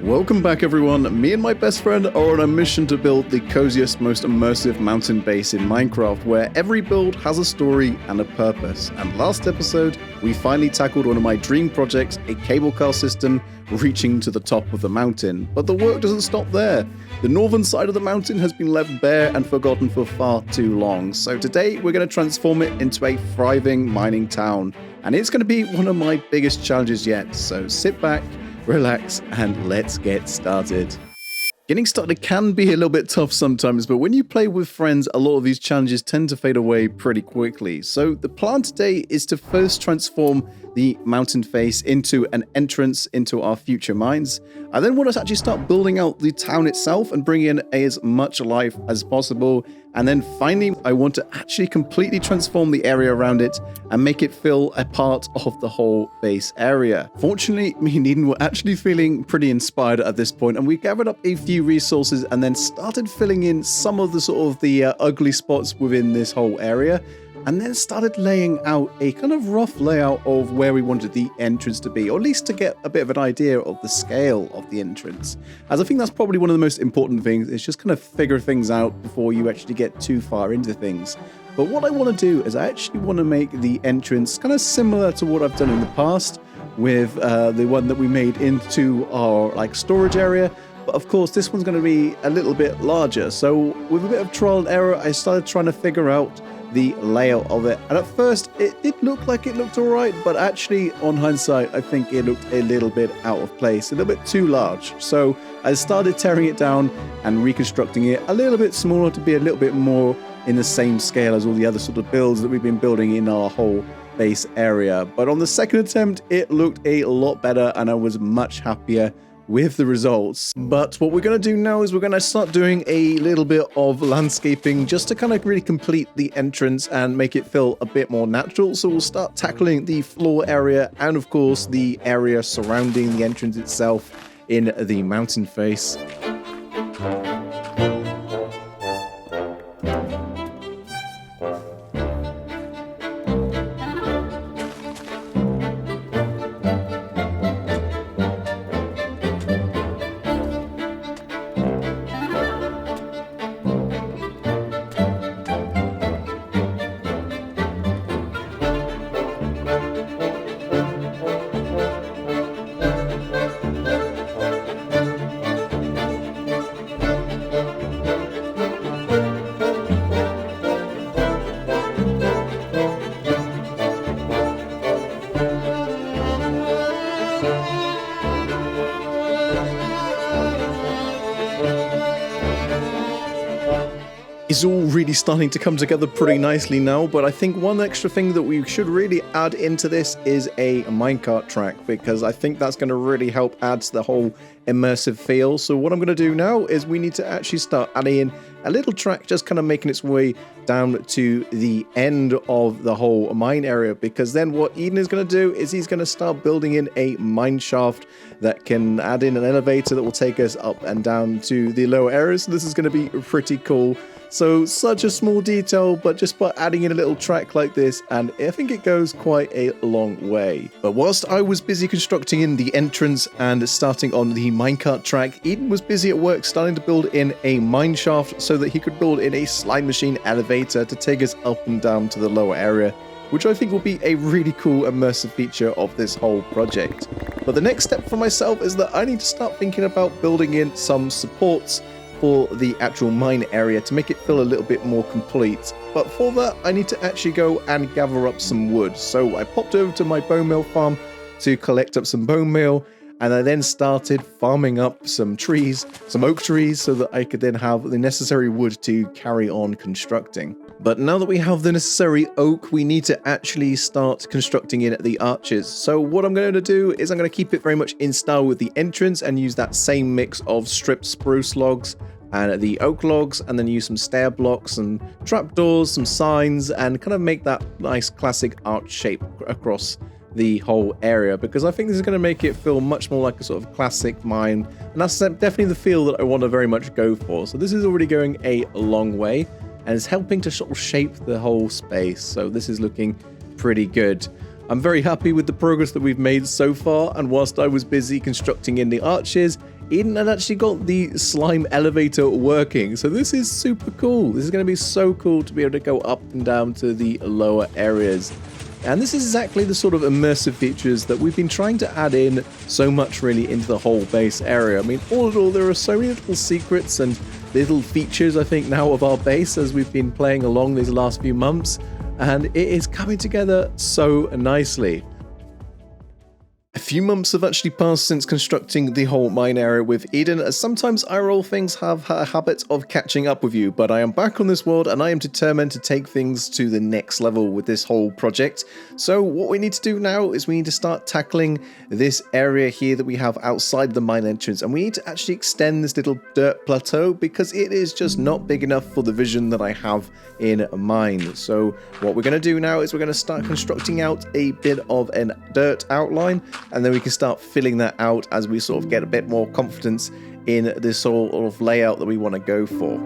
Welcome back everyone, me and my best friend are on a mission to build the coziest, most immersive mountain base in Minecraft where every build has a story and a purpose. And last episode, we finally tackled one of my dream projects, a cable car system reaching to the top of the mountain. But the work doesn't stop there. The northern side of the mountain has been left bare and forgotten for far too long. So today we're going to transform it into a thriving mining town. And it's going to be one of my biggest challenges yet, so sit back, relax, and let's get started. Getting started can be a little bit tough sometimes, but when you play with friends, a lot of these challenges tend to fade away pretty quickly. So the plan today is to first transform the mountain face into an entrance into our future mines. I then want to actually start building out the town itself and bring in as much life as possible. And then finally, I want to actually completely transform the area around it and make it feel a part of the whole base area. Fortunately, me and Eden were actually feeling pretty inspired at this point, and we gathered up a few resources and then started filling in some of the ugly spots within this whole area. And then started laying out a kind of rough layout of where we wanted the entrance to be, or at least to get a bit of an idea of the scale of the entrance. As I think that's probably one of the most important things, is just kind of figure things out before you actually get too far into things. But what I want to do is I actually want to make the entrance kind of similar to what I've done in the past with the one that we made into our storage area. But of course, this one's going to be a little bit larger. So with a bit of trial and error, I started trying to figure out the layout of it, and at first it did look like it looked alright, but actually on hindsight I think it looked a little bit out of place, a little bit too large. So I started tearing it down and reconstructing it a little bit smaller to be a little bit more in the same scale as all the other sort of builds that we've been building in our whole base area. But on the second attempt it looked a lot better and I was much happier with the results. But what we're going to do now is we're going to start doing a little bit of landscaping just to kind of really complete the entrance and make it feel a bit more natural. So we'll start tackling the floor area and of course the area surrounding the entrance itself in the mountain face. It's all really starting to come together pretty nicely now, but I think one extra thing that we should really add into this is a minecart track, because I think that's going to really help add to the whole immersive feel. So what I'm going to do now is we need to actually start adding in a little track, just kind of making its way down to the end of the whole mine area, because then what Eden is going to do is he's going to start building in a mine shaft that can add in an elevator that will take us up and down to the lower areas. So this is going to be pretty cool. So such a small detail, but just by adding in a little track like this, and I think it goes quite a long way. But whilst I was busy constructing in the entrance and starting on the minecart track, Eden was busy at work starting to build in a mine shaft so that he could build in a slide machine elevator to take us up and down to the lower area, which I think will be a really cool immersive feature of this whole project. But the next step for myself is that I need to start thinking about building in some supports for the actual mine area to make it feel a little bit more complete. But for that I need to actually go and gather up some wood. So I popped over to my bone meal farm to collect up some bone meal, and I then started farming up some trees, some oak trees, so that I could then have the necessary wood to carry on constructing. But now that we have the necessary oak, we need to actually start constructing in the arches. So what I'm going to do is I'm going to keep it very much in style with the entrance and use that same mix of stripped spruce logs and the oak logs, and then use some stair blocks and trapdoors, some signs, and kind of make that nice classic arch shape across the whole area, because I think this is going to make it feel much more like a sort of classic mine, and that's definitely the feel that I want to very much go for. So this is already going a long way, and it's helping to sort of shape the whole space. So this is looking pretty good. I'm very happy with the progress that we've made so far, and whilst I was busy constructing in the arches, Eden had actually got the slime elevator working. So this is super cool. This is going to be so cool to be able to go up and down to the lower areas. And this is exactly the sort of immersive features that we've been trying to add in so much really into the whole base area. I mean, all in all, there are so many little secrets and little features, I think, now of our base as we've been playing along these last few months. And it is coming together so nicely. A few months have actually passed since constructing the whole mine area with Eden, as sometimes IRL things have a habit of catching up with you, but I am back on this world and I am determined to take things to the next level with this whole project. So what we need to do now is we need to start tackling this area here that we have outside the mine entrance, and we need to actually extend this little dirt plateau because it is just not big enough for the vision that I have in mind. So what we're going to do now is we're going to start constructing out a bit of a dirt outline, and then we can start filling that out as we sort of get a bit more confidence in this sort of layout that we want to go for.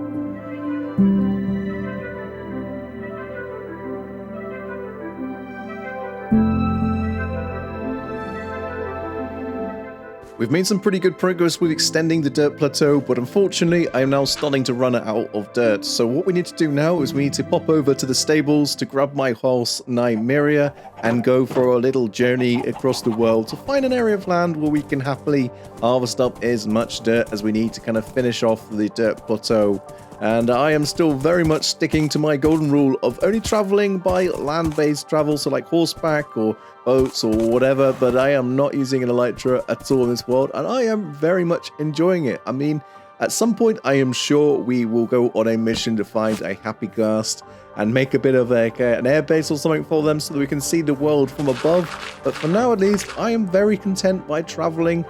We've made some pretty good progress with extending the dirt plateau, but unfortunately I am now starting to run out of dirt. So what we need to do now is we need to pop over to the stables to grab my horse Nymeria and go for a little journey across the world to find an area of land where we can happily harvest up as much dirt as we need to kind of finish off the dirt plateau. And I am still very much sticking to my golden rule of only traveling by land-based travel, so like horseback or boats or whatever, but I am not using an elytra at all in this world, and I am very much enjoying it. I mean, at some point I am sure we will go on a mission to find a happy ghast and make a bit of like an airbase or something for them so that we can see the world from above, but for now at least I am very content by traveling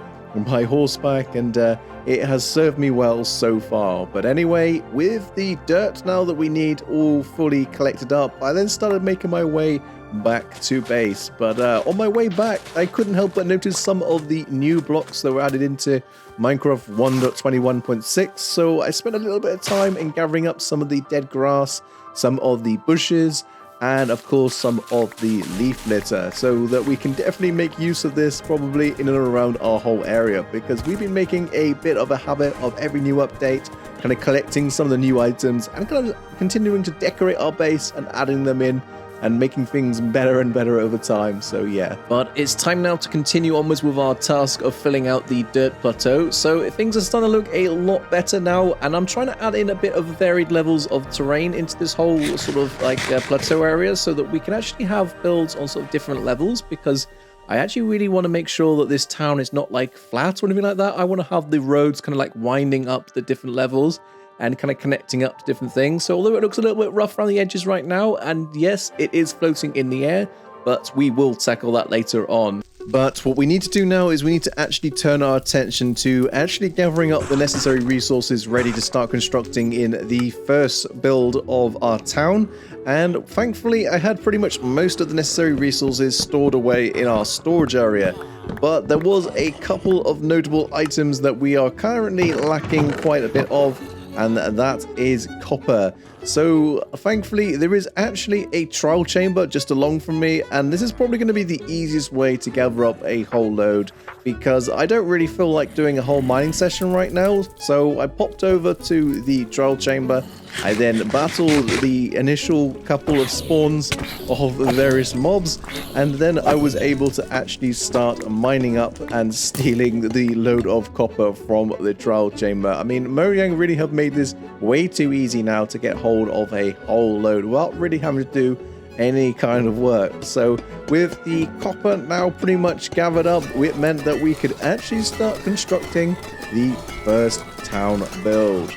by horseback, and it has served me well so far. But anyway, with the dirt now that we need all fully collected up, I then started making my way back to base. But on my way back, I couldn't help but notice some of the new blocks that were added into Minecraft 1.21.6, so I spent a little bit of time in gathering up some of the dead grass, some of the bushes, and of course some of the leaf litter, so that we can definitely make use of this probably in and around our whole area, because we've been making a bit of a habit of every new update kind of collecting some of the new items and kind of continuing to decorate our base and adding them in and making things better and better over time. So yeah, but it's time now to continue onwards with our task of filling out the dirt plateau. So things are starting to look a lot better now, and I'm trying to add in a bit of varied levels of terrain into this whole sort of like plateau area so that we can actually have builds on sort of different levels, because I actually really want to make sure that this town is not like flat or anything like that. I want to have the roads kind of like winding up the different levels and kind of connecting up to different things. So although it looks a little bit rough around the edges right now, and yes, it is floating in the air, but we will tackle that later on. But what we need to do now is we need to actually turn our attention to actually gathering up the necessary resources ready to start constructing in the first build of our town. And thankfully, I had pretty much most of the necessary resources stored away in our storage area. But there was a couple of notable items that we are currently lacking quite a bit of, and that is copper. So thankfully there is actually a trial chamber just along from me, and this is probably going to be the easiest way to gather up a whole load, because I don't really feel like doing a whole mining session right now. So I popped over to the trial chamber. I then battled the initial couple of spawns of various mobs, and then I was able to actually start mining up and stealing the load of copper from the trial chamber. I mean, Mojang really have made this way too easy now to get hold of a whole load without really having to do any kind of work. So with the copper now pretty much gathered up, it meant that we could actually start constructing the first town build.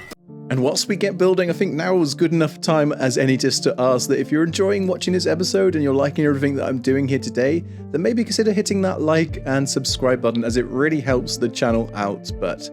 And whilst we get building, I think now is good enough time as any just to ask that if you're enjoying watching this episode and you're liking everything that I'm doing here today, then maybe consider hitting that like and subscribe button, as it really helps the channel out. But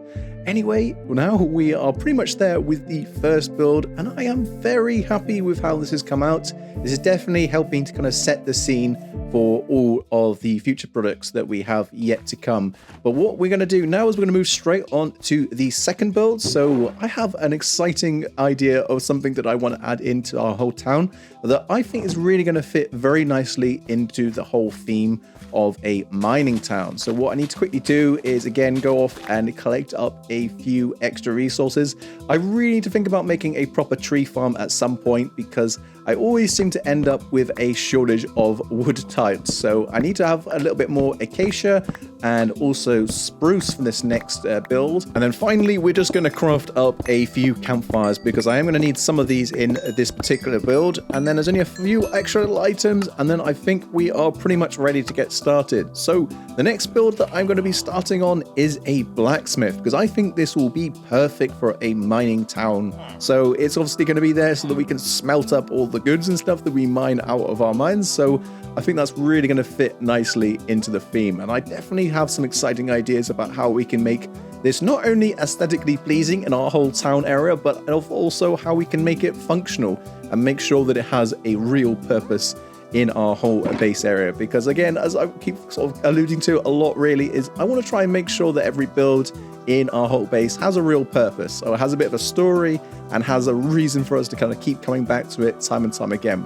anyway, now we are pretty much there with the first build, and I am very happy with how this has come out. This is definitely helping to kind of set the scene for all of the future products that we have yet to come. But what we're going to do now is we're going to move straight on to the second build. So I have an exciting idea of something that I want to add into our whole town that I think is really going to fit very nicely into the whole theme of a mining town. So what I need to quickly do is again go off and collect up a few extra resources. I really need to think about making a proper tree farm at some point because I always seem to end up with a shortage of wood types. So I need to have a little bit more acacia and also spruce for this next build. And then finally, we're just going to craft up a few campfires because I am going to need some of these in this particular build. And then there's only a few extra little items. And then I think we are pretty much ready to get started. So the next build that I'm going to be starting on is a blacksmith because I think this will be perfect for a mining town. So it's obviously going to be there so that we can smelt up all the goods and stuff that we mine out of our mines. So I think that's really going to fit nicely into the theme. And I definitely have some exciting ideas about how we can make this not only aesthetically pleasing in our whole town area, but also how we can make it functional and make sure that it has a real purpose in our whole base area. Because again, as I keep sort of alluding to a lot really, is I want to try and make sure that every build in our whole base has a real purpose. So it has a bit of a story and has a reason for us to kind of keep coming back to it time and time again.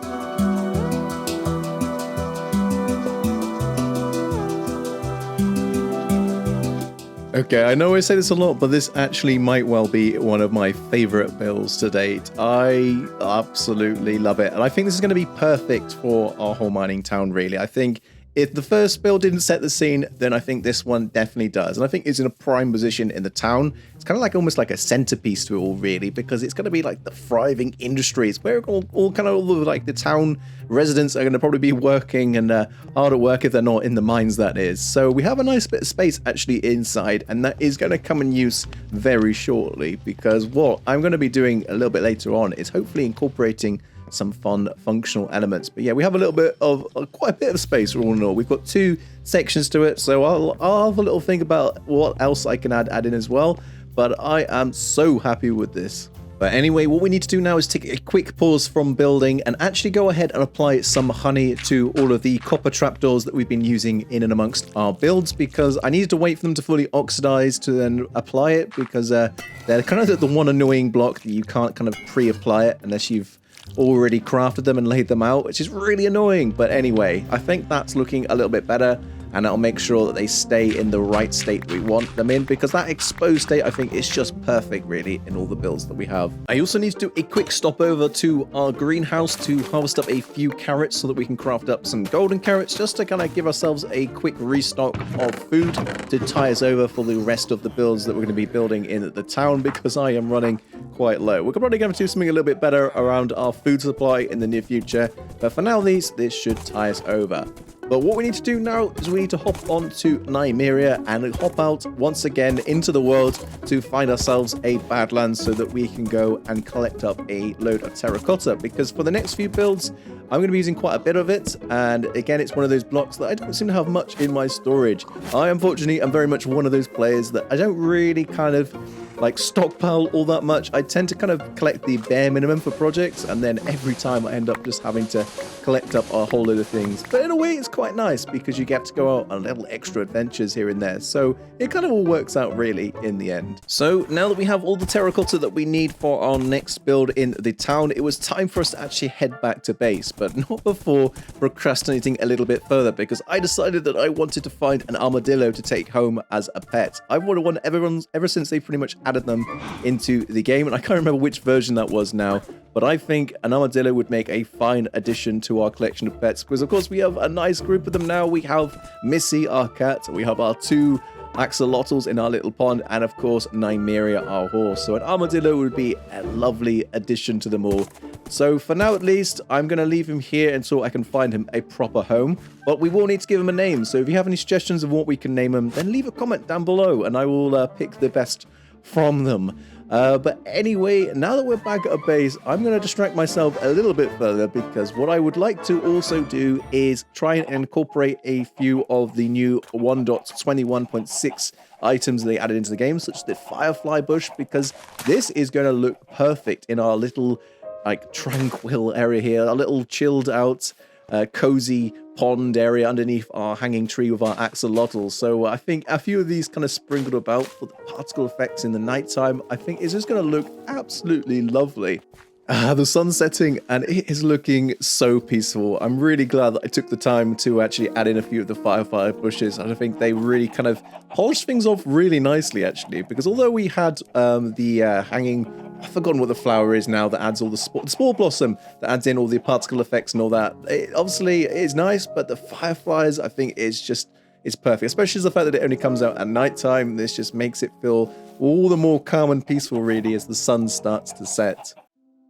Okay, I know I say this a lot, but this actually might well be one of my favorite builds to date. I absolutely love it. And I think this is going to be perfect for our whole mining town, really. I think if the first build didn't set the scene, then I think this one definitely does. And I think it's in a prime position in the town. It's kind of like almost like a centerpiece to it all, really, because it's going to be like the thriving industries where all like the town residents are going to probably be working and hard at work if they're not in the mines, that is. So we have a nice bit of space actually inside, and that is going to come in use very shortly because what I'm going to be doing a little bit later on is hopefully incorporating some fun functional elements. But yeah, we have a little bit of quite a bit of space all in all. We've got two sections to it, so I'll have a little think about what else I can add in as well. But I am so happy with this. But anyway, what we need to do now is take a quick pause from building and actually go ahead and apply some honey to all of the copper trapdoors that we've been using in and amongst our builds, because I needed to wait for them to fully oxidize to then apply it, because they're kind of the one annoying block that you can't kind of pre-apply it unless you've already crafted them and laid them out, which is really annoying. But anyway, I think that's looking a little bit better, and I'll make sure that they stay in the right state that we want them in, because that exposed state I think is just perfect really in all the builds that we have. I also need to do a quick stop over to our greenhouse to harvest up a few carrots so that we can craft up some golden carrots, just to kind of give ourselves a quick restock of food to tie us over for the rest of the builds that we're going to be building in the town, because I am running quite low. We're probably going to do something a little bit better around our food supply in the near future, but for now this should tie us over. But what we need to do now is we need to hop on to Nymeria and hop out once again into the world to find ourselves a Badlands so that we can go and collect up a load of terracotta, because for the next few builds I'm going to be using quite a bit of it, and again it's one of those blocks that I don't seem to have much in my storage. I unfortunately am very much one of those players that I don't really kind of like stockpile all that much. I tend to kind of collect the bare minimum for projects, and then every time I end up just having to collect up a whole load of things. But in a way it's quite nice because you get to go out on little extra adventures here and there, so it kind of all works out really in the end. So now that we have all the terracotta that we need for our next build in the town, it was time for us to actually head back to base, but not before procrastinating a little bit further, because I decided that I wanted to find an armadillo to take home as a pet. I've wanted one ever since they pretty much added them into the game, and I can't remember which version that was now, but I think an armadillo would make a fine addition to our collection of pets, because of course we have a nice group of them now. We have Missy, our cat, we have our two axolotls in our little pond, and of course Nymeria, our horse. So an armadillo would be a lovely addition to them all. So for now at least, I'm going to leave him here until I can find him a proper home. But we will need to give him a name, so if you have any suggestions of what we can name him, then leave a comment down below and I will pick the best from them. But anyway, now that we're back at a base, I'm going to distract myself a little bit further, because what I would like to also do is try and incorporate a few of the new 1.21.6 items they added into the game, such as the firefly bush, because this is going to look perfect in our little like tranquil area here, a little chilled out cozy pond area underneath our hanging tree with our axolotls. So I think a few of these kind of sprinkled about for the particle effects in the nighttime, I think is just going to look absolutely lovely. The sun's setting and it is looking so peaceful. I'm really glad that I took the time to actually add in a few of the firefly bushes, and I think they really kind of polished things off really nicely actually, because although we had the hanging, I've forgotten what the flower is now that adds all the spore blossom that adds in all the particle effects and all that. It obviously is nice, but the fireflies I think it's perfect, especially the fact that it only comes out at night time. This just makes it feel all the more calm and peaceful really as the sun starts to set.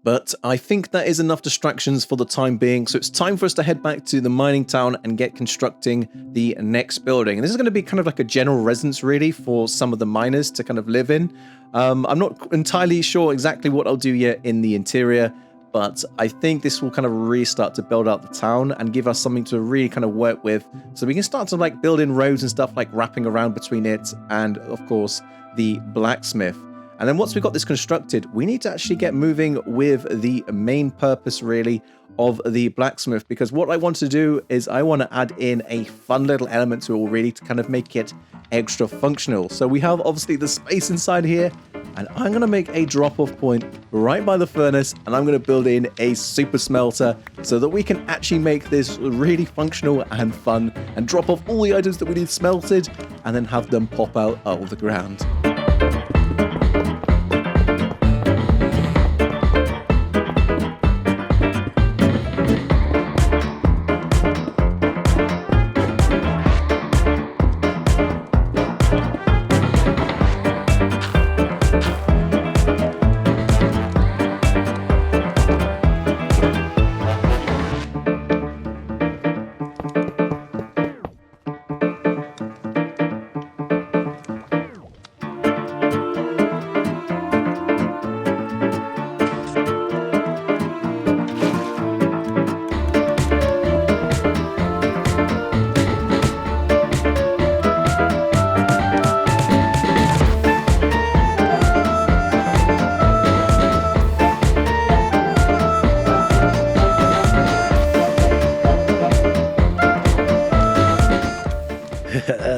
But I think that is enough distractions for the time being, so it's time for us to head back to the mining town and get constructing the next building. And this is going to be kind of like a general residence really for some of the miners to kind of live in. I'm not entirely sure exactly what I'll do yet in the interior, but I think this will kind of really start to build out the town and give us something to really kind of work with, so we can start to like build in roads and stuff like wrapping around between it and of course the blacksmith. And then once we've got this constructed, we need to actually get moving with the main purpose really of the blacksmith, because what I want to do is I want to add in a fun little element to it already to kind of make it extra functional. So we have obviously the space inside here, and I'm going to make a drop-off point right by the furnace, and I'm going to build in a super smelter so that we can actually make this really functional and fun and drop off all the items that we need smelted and then have them pop out of the ground.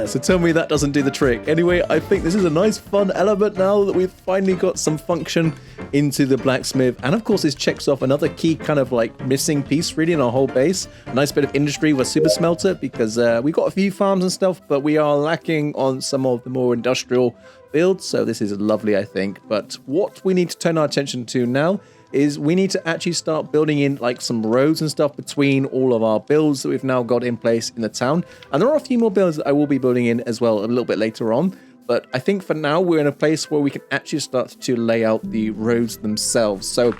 So tell me that doesn't do the trick. Anyway, I think this is a nice fun element now that we've finally got some function into the blacksmith. And of course, this checks off another key kind of like missing piece really in our whole base. A nice bit of industry with super smelter, because we got a few farms and stuff, but we are lacking on some of the more industrial builds. So this is lovely, I think. But what we need to turn our attention to now is we need to actually start building in like some roads and stuff between all of our builds that we've now got in place in the town. And there are a few more builds that I will be building in as well a little bit later on. But I think for now we're in a place where we can actually start to lay out the roads themselves. So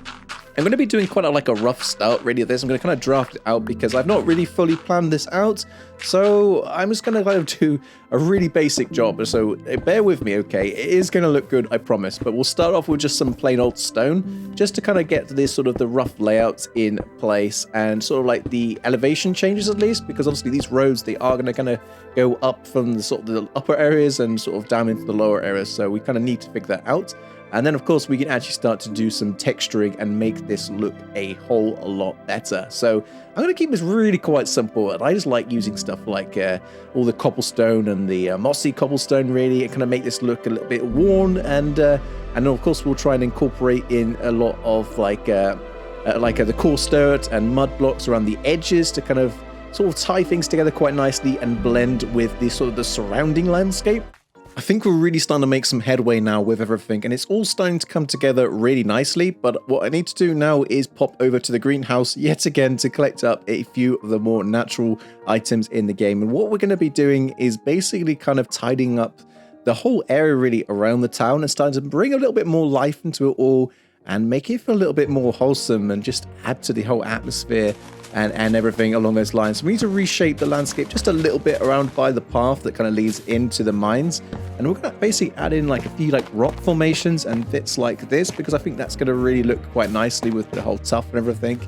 I'm going to be doing quite a rough start really of this. I'm going to kind of draft it out because I've not really fully planned this out. So I'm just going to kind of do a really basic job. So bear with me, okay? It is going to look good, I promise. But we'll start off with just some plain old stone, just to kind of get this sort of the rough layouts in place and sort of like the elevation changes at least, because obviously these roads, they are going to kind of go up from the sort of the upper areas and sort of down into the lower areas. So we kind of need to figure that out. And then, of course, we can actually start to do some texturing and make this look a whole lot better. So I'm going to keep this really quite simple. And I just like using stuff like all the cobblestone and the mossy cobblestone, really. It kind of make this look a little bit worn. And then, of course, we'll try and incorporate in a lot of the coarse dirt and mud blocks around the edges to kind of sort of tie things together quite nicely and blend with the sort of the surrounding landscape. I think we're really starting to make some headway now with everything, and it's all starting to come together really nicely. But what I need to do now is pop over to the greenhouse yet again to collect up a few of the more natural items in the game. And what we're going to be doing is basically kind of tidying up the whole area really around the town and starting to bring a little bit more life into it all and make it feel a little bit more wholesome and just add to the whole atmosphere and everything along those lines. So we need to reshape the landscape just a little bit around by the path that kind of leads into the mines. And we're going to basically add in like a few like rock formations and bits like this, because I think that's going to really look quite nicely with the whole tuff and everything.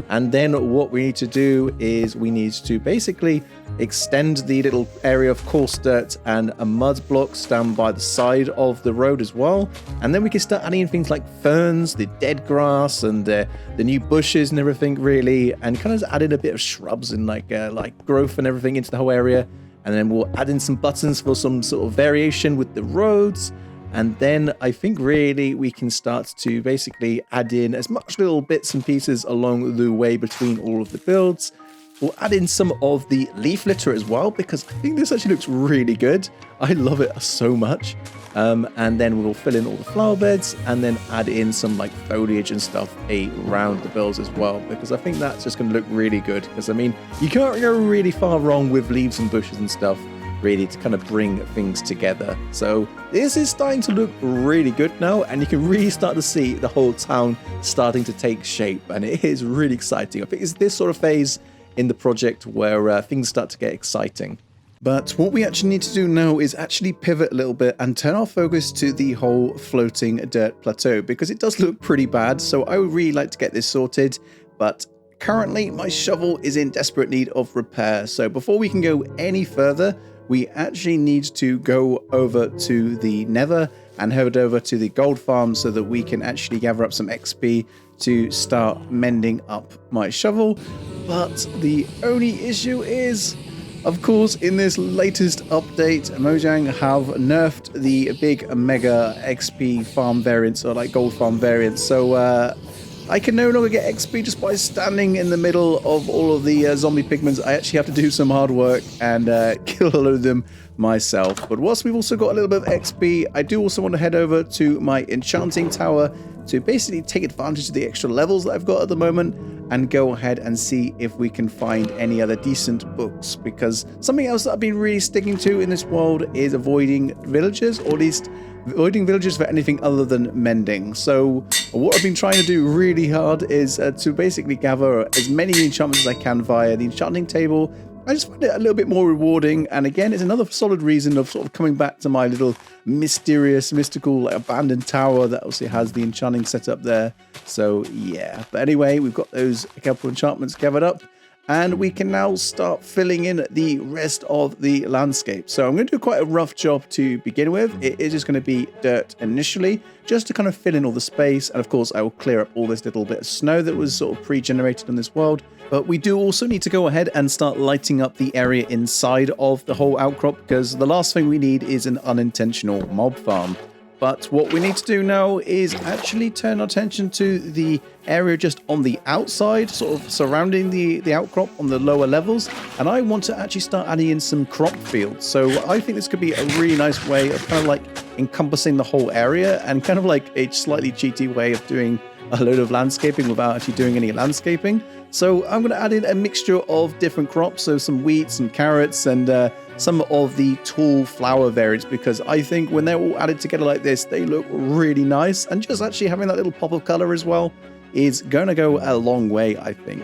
And then what we need to do is we need to basically extend the little area of coarse dirt and mud blocks down by the side of the road as well. And then we can start adding in things like ferns, the dead grass, and the new bushes and everything really, and kind of add in a bit of shrubs and like growth and everything into the whole area. And then we'll add in some buttons for some sort of variation with the roads. And then I think really we can start to basically add in as much little bits and pieces along the way between all of the builds. We'll add in some of the leaf litter as well, because I think this actually looks really good. I love it so much. And then we'll fill in all the flower beds and then add in some like foliage and stuff around the builds as well, because I think that's just going to look really good. Because I mean, you can't go really far wrong with leaves and bushes and stuff, really, to kind of bring things together. So this is starting to look really good now, and you can really start to see the whole town starting to take shape, and it is really exciting. I think it's this sort of phase in the project where things start to get exciting. But what we actually need to do now is actually pivot a little bit and turn our focus to the whole floating dirt plateau, because it does look pretty bad. So I would really like to get this sorted, but currently my shovel is in desperate need of repair. So before we can go any further, we actually need to go over to the Nether and head over to the gold farm so that we can actually gather up some XP to start mending up my shovel. But the only issue is, of course, in this latest update, Mojang have nerfed the big mega XP farm variants, or like gold farm variants. So I can no longer get XP just by standing in the middle of all of the zombie pigments. I actually have to do some hard work and kill a load of them myself. But whilst we've also got a little bit of XP, I do also want to head over to my enchanting tower to basically take advantage of the extra levels that I've got at the moment and go ahead and see if we can find any other decent books, because something else that I've been really sticking to in this world is avoiding villagers, or at least avoiding villagers for anything other than mending. So what I've been trying to do really hard is to basically gather as many enchantments as I can via the enchanting table. I just find it a little bit more rewarding, and again, it's another solid reason of sort of coming back to my little mysterious, mystical, like, abandoned tower that also has the enchanting setup there. So yeah, but anyway, we've got those couple of enchantments gathered up, and we can now start filling in the rest of the landscape. So I'm going to do quite a rough job to begin with. It is just going to be dirt initially, just to kind of fill in all the space, and of course I will clear up all this little bit of snow that was sort of pre-generated in this world. But we do also need to go ahead and start lighting up the area inside of the whole outcrop, because the last thing we need is an unintentional mob farm. But what we need to do now is actually turn our attention to the area just on the outside, sort of surrounding the outcrop on the lower levels. And I want to actually start adding in some crop fields. So I think this could be a really nice way of kind of like encompassing the whole area, and kind of like a slightly cheaty way of doing a load of landscaping without actually doing any landscaping. So I'm going to add in a mixture of different crops, so some wheat, some carrots, and some of the tall flower variants, because I think when they're all added together like this, they look really nice, and just actually having that little pop of color as well is going to go a long way, I think.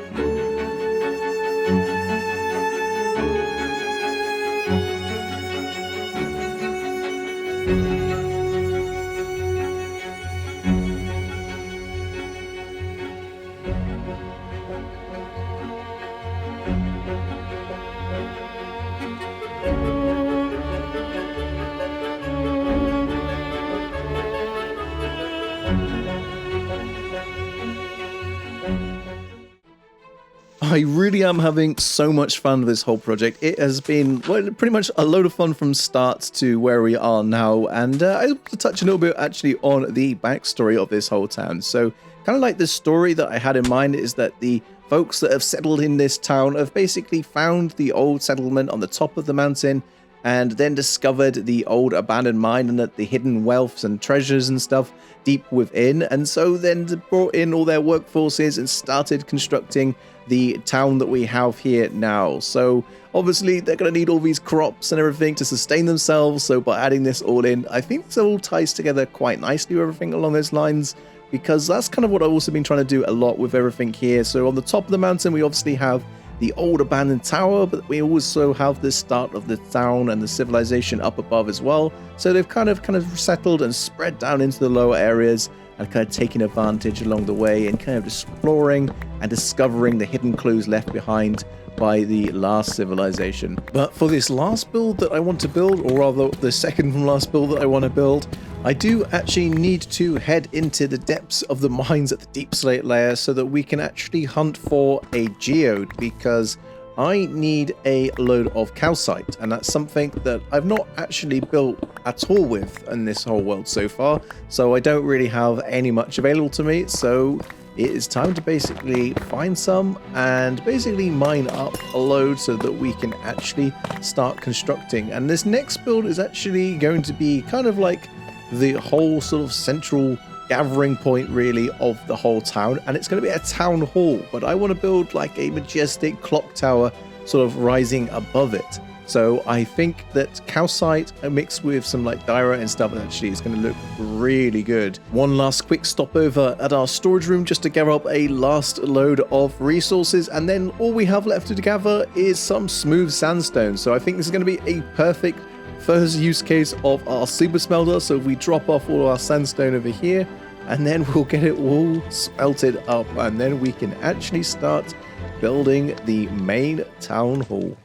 I really am having so much fun with this whole project. It has been, well, pretty much a load of fun from start to where we are now, and I want to touch a little bit actually on the backstory of this whole town. So kind of like the story that I had in mind is that the folks that have settled in this town have basically found the old settlement on the top of the mountain, and then discovered the old abandoned mine and the hidden wealths and treasures and stuff deep within, and so then brought in all their workforces and started constructing the town that we have here now. So obviously they're going to need all these crops and everything to sustain themselves, so by adding this all in, I think this all ties together quite nicely with everything along those lines, because that's kind of what I've also been trying to do a lot with everything here. So on the top of the mountain we obviously have the old abandoned tower, but we also have the start of the town and the civilization up above as well. So they've kind of settled and spread down into the lower areas and kind of taking advantage along the way and kind of exploring and discovering the hidden clues left behind by the last civilization. But for this last build that I want to build, or rather the second from last build that I want to build, I do actually need to head into the depths of the mines at the deep slate layer so that we can actually hunt for a geode, because I need a load of calcite, and that's something that I've not actually built at all with in this whole world so far, so I don't really have any much available to me. So it is time to basically find some and basically mine up a load so that we can actually start constructing. And this next build is actually going to be kind of like the whole sort of central gathering point really of the whole town, and it's going to be a town hall, but I want to build like a majestic clock tower sort of rising above it. So I think that calcite mixed with some like diorite and stuff actually is going to look really good. One last quick stopover at our storage room just to gather up a last load of resources, and then all we have left to gather is some smooth sandstone. So I think this is going to be a perfect first use case of our super smelter. So if we drop off all our sandstone over here, and then we'll get it all smelted up, and then we can actually start building the main town hall.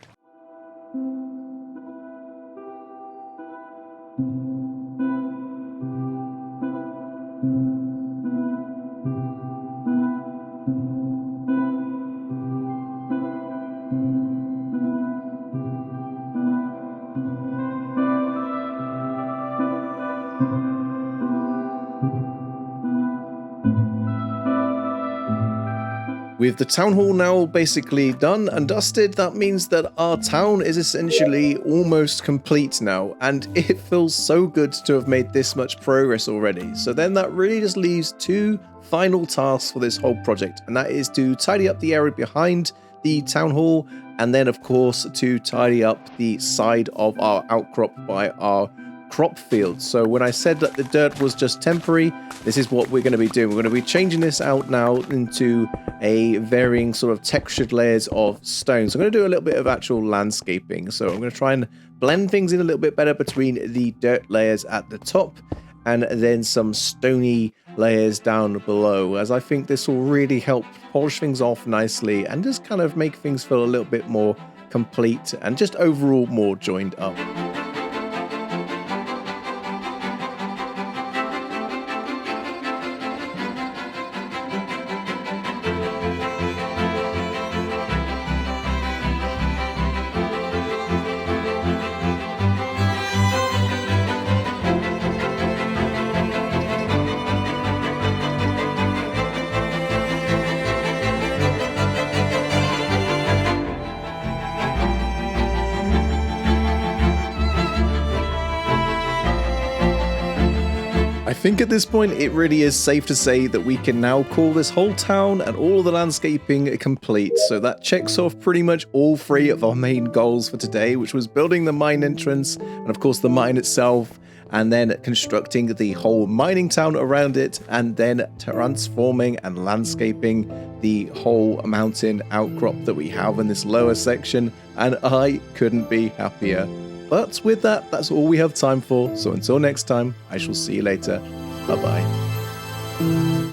With the town hall now basically done and dusted, that means that our town is essentially almost complete now, and it feels so good to have made this much progress already. So then that really just leaves two final tasks for this whole project, and that is to tidy up the area behind the town hall, and then of course to tidy up the side of our outcrop by our crop field. So when I said that the dirt was just temporary, this is what we're going to be doing. We're going to be changing this out now into a varying sort of textured layers of stone. So I'm going to do a little bit of actual landscaping. So I'm going to try and blend things in a little bit better between the dirt layers at the top and then some stony layers down below, as I think this will really help polish things off nicely and just kind of make things feel a little bit more complete and just overall more joined up. I think at this point it really is safe to say that we can now call this whole town and all of the landscaping complete. So that checks off pretty much all three of our main goals for today, which was building the mine entrance and of course the mine itself, and then constructing the whole mining town around it, and then transforming and landscaping the whole mountain outcrop that we have in this lower section, and I couldn't be happier. But with that, that's all we have time for, so until next time, I shall see you later. Bye-bye.